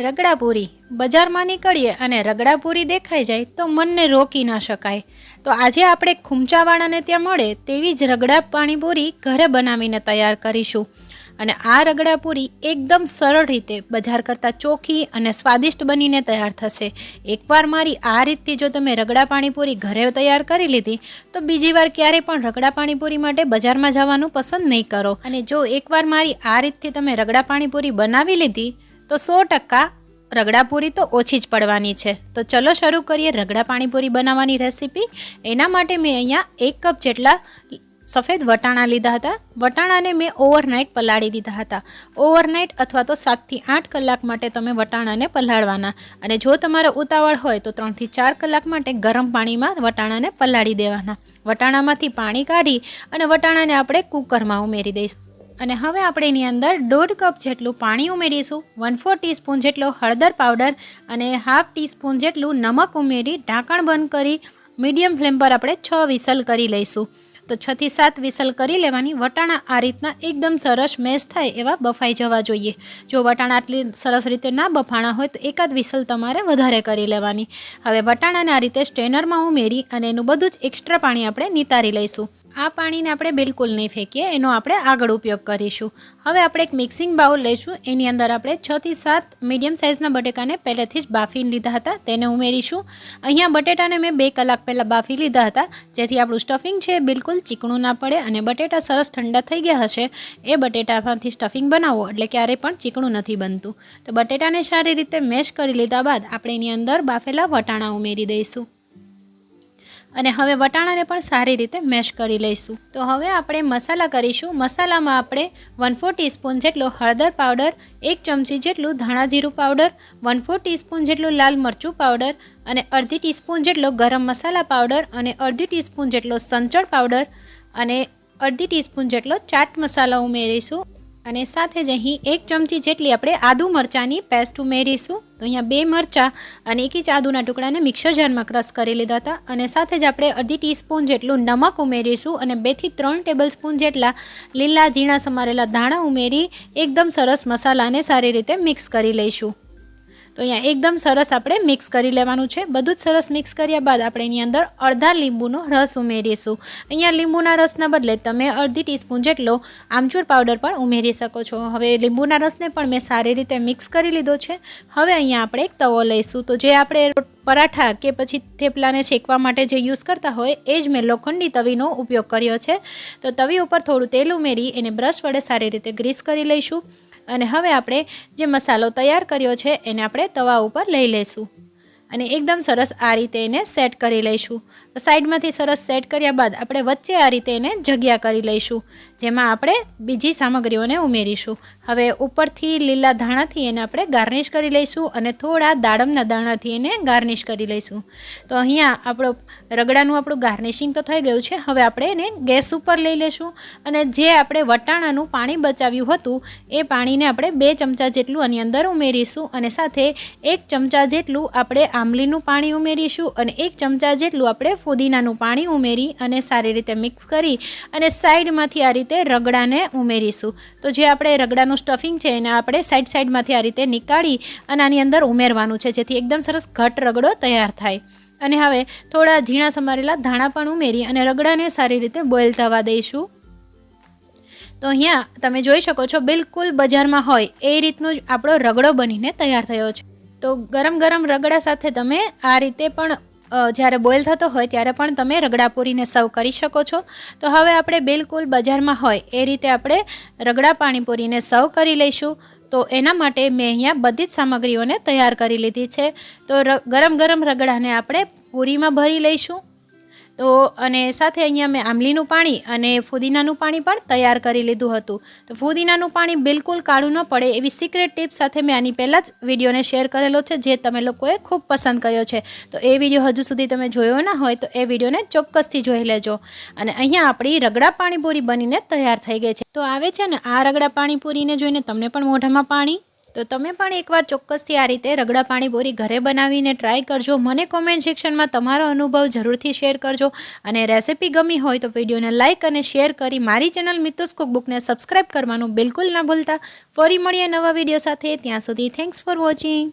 રગડાપુરી બજારમાં નીકળીએ અને રગડાપુરી દેખાઈ જાય તો મનને રોકી ના શકાય. તો આજે આપણે ખૂમચાવાળાને ત્યાં મળે તેવી જ રગડા પાણીપુરી ઘરે બનાવીને તૈયાર કરીશું. અને આ રગડાપુરી એકદમ સરળ રીતે બજાર કરતાં ચોખ્ખી અને સ્વાદિષ્ટ બનીને તૈયાર થશે. એકવાર મારી આ રીતથી જો તમે રગડા પાણીપુરી ઘરે તૈયાર કરી લીધી તો બીજી વાર ક્યારેય પણ રગડા પાણીપુરી માટે બજારમાં જવાનું પસંદ નહીં કરો. અને જો એકવાર મારી આ રીતથી તમે રગડા પાણીપુરી બનાવી લીધી તો 100% રગડાપુરી તો ઓછી જ પડવાની છે. તો ચલો શરૂ કરીએ રગડા પાણીપુરી બનાવવાની રેસીપી. એના માટે મેં અહીંયા 1 કપ જેટલા સફેદ વટાણા લીધા હતા. વટાણાને મેં ઓવરનાઇટ પલાળી દીધા હતા. ઓવરનાઇટ અથવા તો 7 થી 8 કલાક માટે તમે વટાણાને પલાળવાના. અને જો તમારે ઉતાવળ હોય તો 3 થી 4 કલાક માટે ગરમ પાણીમાં વટાણાને પલાળી દેવાના. વટાણામાંથી પાણી કાઢી અને વટાણાને આપણે કુકરમાં ઉમેરી દઈશું. અને હવે આપણે એની અંદર 1.5 કપ જેટલું પાણી ઉમેરીશું, 1/4 ટીસ્પૂન જેટલો હળદર પાવડર અને 1/2 ટીસ્પૂન જેટલું નમક ઉમેરી ઢાંકણ બંધ કરી મીડિયમ ફ્લેમ પર આપણે 6 વિસલ કરી લઈશું. તો 6 થી 7 વિસલ કરી લેવાની. વટાણા આ રીતના એકદમ સરસ મેશ થાય એવા બફાઈ જવા જોઈએ. જો વટાણા આટલી સરસ રીતે ના બફાણા હોય તો એકાદ વિસલ તમારે વધારે કરી લેવાની. હવે વટાણાને આ રીતે સ્ટ્રેનરમાં ઉમેરી અને એનું બધું જ એક્સ્ટ્રા પાણી આપણે નિતારી લઈશું. આ પાણીને આપણે બિલકુલ નહીં ફેંકીએ, એનો આપણે આગળ ઉપયોગ કરીશું. હવે આપણે એક મિક્સિંગ બાઉલ લઈશું. એની અંદર આપણે 6 થી 7 મીડિયમ સાઇઝના બટેકાને પહેલેથી જ બાફીને લીધા હતા, તેને ઉમેરીશું. અહીંયા બટેટાને મેં 2 કલાક પહેલાં બાફી લીધા હતા, જેથી આપણું સ્ટફિંગ છે બિલકુલ ચીકણું ના પડે. અને બટેટા સરસ ઠંડા થઈ ગયા હશે એ બટેટામાંથી સ્ટફિંગ બનાવો એટલે ક્યારેય પણ ચીકણું નથી બનતું. તો બટેટાને સારી રીતે મેશ કરી લીધા બાદ આપણે એની અંદર બાફેલા વટાણા ઉમેરી દઈશું. અને હવે વટાણાને પણ સારી રીતે મેશ કરી લઈશું. તો હવે આપણે મસાલા કરીશું. મસાલામાં આપણે 1/4 ટીસ્પૂન જેટલો હળદર પાવડર, 1 ચમચી જેટલું ધાણા જીરું પાવડર, 1/4 ટીસ્પૂન જેટલું લાલ મરચું પાવડર અને 1/2 ટીસ્પૂન જેટલો ગરમ મસાલા પાવડર અને 1/2 ટીસ્પૂન જેટલો સંચળ પાવડર અને 1/2 ટીસ્પૂન જેટલો ચાટ મસાલો ઉમેરીશું. અને સાથે જ અહીં 1 ચમચી જેટલી આપણે આદુ મરચાંની પેસ્ટ ઉમેરીશું. તો અહીંયા 2 મરચાં અને 1 ઇંચ આદુના ટુકડાને મિક્સર જારમાં ક્રશ કરી લીધા હતા. અને સાથે જ આપણે 1/2 ટીસ્પૂન જેટલું નમક ઉમેરીશું અને 2 થી 3 ટેબલ સ્પૂન જેટલા લીલા ઝીણા સમારેલા ધાણા ઉમેરી એકદમ સરસ મસાલાને સારી રીતે મિક્સ કરી લઈશું. તો અહીંયા એકદમ સરસ આપણે મિક્સ કરી લેવાનું છે. બધું જ સરસ મિક્સ કર્યા બાદ આપણે એની અંદર અડધા લીંબુનો રસ ઉમેરીશું. અહીંયા લીંબુના રસના બદલે તમે 1/2 ટીસ્પૂન જેટલો આમચૂર પાવડર પણ ઉમેરી શકો છો. હવે લીંબુના રસને પણ મેં સારી રીતે મિક્સ કરી લીધો છે. હવે અહીંયા આપણે એક તવો લઈશું. તો જે આપણે પરાઠા કે પછી થેપલાને શેકવા માટે જે યુઝ કરતા હોય એ જ મેં લોખંડી તવીનો ઉપયોગ કર્યો છે. તો તવી ઉપર થોડું તેલ ઉમેરી એને બ્રશ વડે સારી રીતે ગ્રીસ કરી લઈશું. અને હવે આપણે જે મસાલો તૈયાર કર્યો છે એને આપણે તવા ઉપર લઈ લઈશું અને એકદમ સરસ આ રીતે એને સેટ કરી લઈશું. તો સાઈડમાંથી સરસ સેટ કર્યા બાદ આપણે વચ્ચે આ રીતે એને જગ્યા કરી લઈશું, જેમાં આપણે બીજી સામગ્રીઓને ઉમેરીશું. હવે ઉપરથી લીલા ધાણાથી એને આપણે ગાર્નિશ કરી લઈશું અને થોડા દાડમના દાણાથી એને ગાર્નિશ કરી લઈશું. તો અહીંયા રગડાનું ગાર્નિશિંગ તો થઈ ગયું છે. હવે આપણે એને ગેસ ઉપર લઈ લઈશું અને જે આપણે વટાણાનું પાણી બચાવ્યું હતું એ પાણીને આપણે 2 ચમચા જેટલું આની અંદર ઉમેરીશું અને સાથે 1 ચમચા જેટલું આપણે આમલીનું પાણી ઉમેરીશું અને 1 ચમચા જેટલું આપણે ફુદીનાનું પાણી ઉમેરી અને સારી રીતે મિક્સ કરી અને સાઈડમાંથી આ રીતે રગડાને ઉમેરીશું. તો જે આપણે રગડાનું સ્ટફિંગ છે એને આપણે સાઈડમાંથી આ રીતે નીકાળી અને આની અંદર ઉમેરવાનું છે, જેથી એકદમ સરસ ઘટ રગડો તૈયાર થાય. અને હવે થોડા ઝીણા સમારેલા ધાણા પણ ઉમેરી અને રગડાને સારી રીતે બોઇલ થવા દઈશું. તો અહીંયા તમે જોઈ શકો છો બિલકુલ બજારમાં હોય એ રીતનો જ આપણો રગડો બનીને તૈયાર થયો છે. તો ગરમ ગરમ રગડા સાથે તમે આ રીતે પણ જ્યારે બોઇલ થતો હોય ત્યારે પણ તમે રગડાપુરીને સર્વ કરી શકો છો. તો હવે આપણે બિલકુલ બજારમાં હોય એ રીતે આપણે રગડા પાણીપુરીને સર્વ કરી લઈશું. તો એના માટે મેં અહીંયા બધી જ સામગ્રીઓને તૈયાર કરી લીધી છે. તો ગરમ ગરમ રગડાને આપણે પૂરીમાં ભરી લઈશું. તો અને સાથે અહીંયા મેં આમલીનું પાણી અને ફુદીનાનું પાણી પણ તૈયાર કરી લીધું હતું. તો ફુદીનાનું પાણી બિલકુલ કાળું ન પડે એવી સિક્રેટ ટિપ સાથે મેં આની પહેલાં જ વિડીયોને શેર કરેલો છે, જે તમે લોકોએ ખૂબ પસંદ કર્યો છે. તો એ વિડીયો હજુ સુધી તમે જોયો ના હોય તો એ વિડીયોને ચોક્કસથી જોઈ લેજો. અને અહીંયા આપણી રગડા પાણીપુરી બનીને તૈયાર થઈ ગઈ છે. તો આવે છે ને આ રગડા પાણીપુરીને જોઈને તમને પણ મોઢામાં પાણી તો તમે પણ એકવાર ચોક્કસથી આ રીતે રગડા પાણીપુરી ઘરે બનાવીને ટ્રાય કરજો. મને કોમેન્ટ સેક્શનમાં તમારો અનુભવ જરૂરથી શેર કરજો અને રેસિપી ગમી હોય તો વિડીયોને લાઇક અને શેર કરી મારી ચેનલ મિતુસ કુકબુકને સબસ્ક્રાઈબ કરવાનું બિલકુલ ના ભૂલતા. ફરી મળીએ નવા વિડીયો સાથે. ત્યાં સુધી થેન્ક્સ ફોર વોચિંગ.